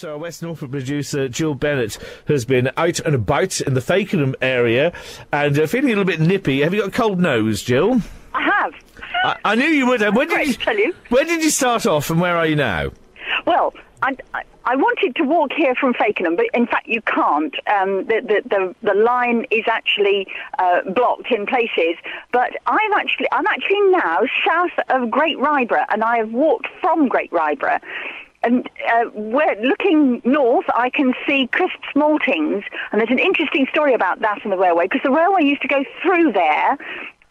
Our West Norfolk producer, Jill Bennett, has been out and about in the Fakenham area and feeling a little bit nippy. Have you got a cold nose, Jill? I have. I knew you would have. Where did you start off and where are you now? Well, I wanted to walk here from Fakenham, but in fact you can't. The line is actually blocked in places. But I'm actually now south of Great Ryburgh, and I have walked from Great Ryburgh. And we're looking north, I can see Crisp's Maltings, and there's an interesting story about that on the railway, because the railway used to go through there.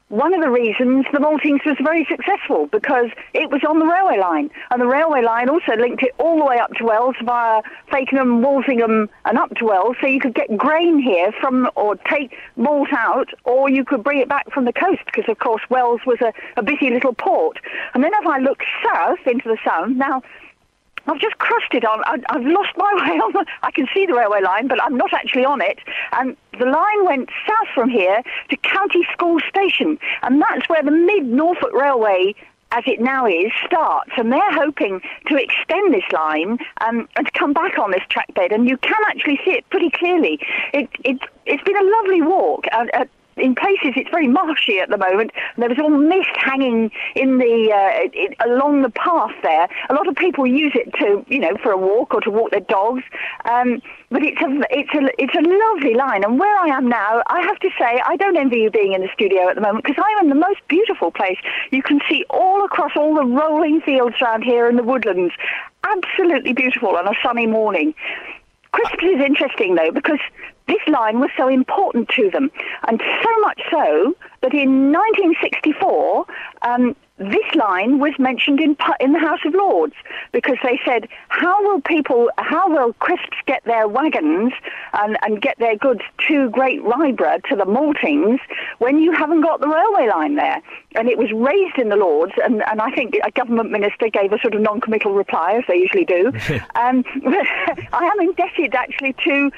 One of the reasons the Maltings was very successful, because it was on the railway line, and the railway line also linked it all the way up to Wells via Fakenham, Walsingham, and up to Wells, so you could get grain here from, or take malt out, or you could bring it back from the coast, because of course Wells was a busy little port. And then if I look south into the Sound, now I've just crossed it on. I've lost my way on. I can see the railway line, but I'm not actually on it. And the line went south from here to County School Station, and that's where the Mid-Norfolk Railway, as it now is, starts. And they're hoping to extend this line and to come back on this track bed, and you can actually see it pretty clearly. It's been a lovely walk. In places, it's very marshy at the moment. There was all mist hanging in along the path there. A lot of people use it for a walk or to walk their dogs. But it's a lovely line. And where I am now, I have to say, I don't envy you being in the studio at the moment, because I'm in the most beautiful place. You can see all across all the rolling fields around here in the woodlands. Absolutely beautiful on a sunny morning. Crisp's is interesting, though, because this line was so important to them, and so much so that in 1964, this line was mentioned in the House of Lords, because they said, how will Crisps get their wagons and get their goods to Great Ryburgh, to the Maltings, when you haven't got the railway line there? And it was raised in the Lords, and I think a government minister gave a sort of non-committal reply, as they usually do. I am indebted, actually, to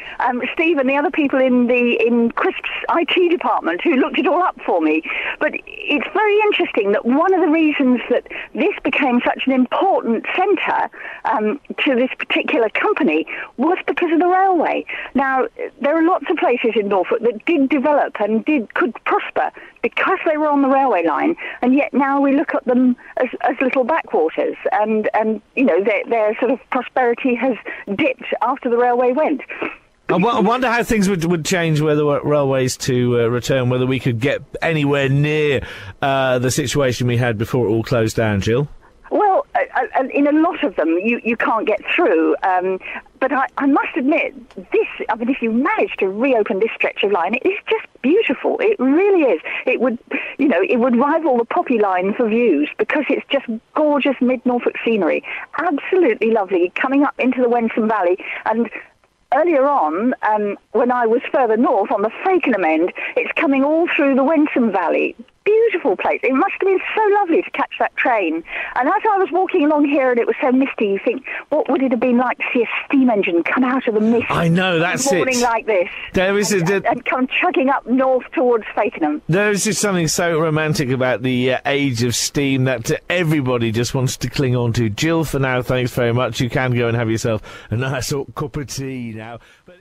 Steve and the other people in Crisp's IT department who looked it all up for me. But it's very interesting that one of the reasons that this became such an important centre to this particular company was because of the railway. Now, there are lots of places in Norfolk that did develop and could prosper because they were on the railway line, and yet now we look at them as little backwaters, and their sort of prosperity has dipped after the railway went. I wonder how things would change were the railways to return, whether we could get anywhere near the situation we had before it all closed down, Jill. Well, in a lot of them, you can't get through. But I must admit, if you manage to reopen this stretch of line, it is just beautiful. It really is. It would rival the Poppy line for views, because it's just gorgeous mid-Norfolk scenery. Absolutely lovely, coming up into the Wensum Valley. And earlier on, when I was further north on the Fakenham end, it's coming all through the Wensum Valley. Beautiful place. It must have been so lovely to catch that train. And as I was walking along here and it was so misty, you think, what would it have been like to see a steam engine come out of the mist? I know, that's it. Morning like this. And come chugging up north towards Fakenham. There is just something so romantic about the age of steam that everybody just wants to cling on to. Jill, for now, thanks very much. You can go and have yourself a nice cup of tea now. But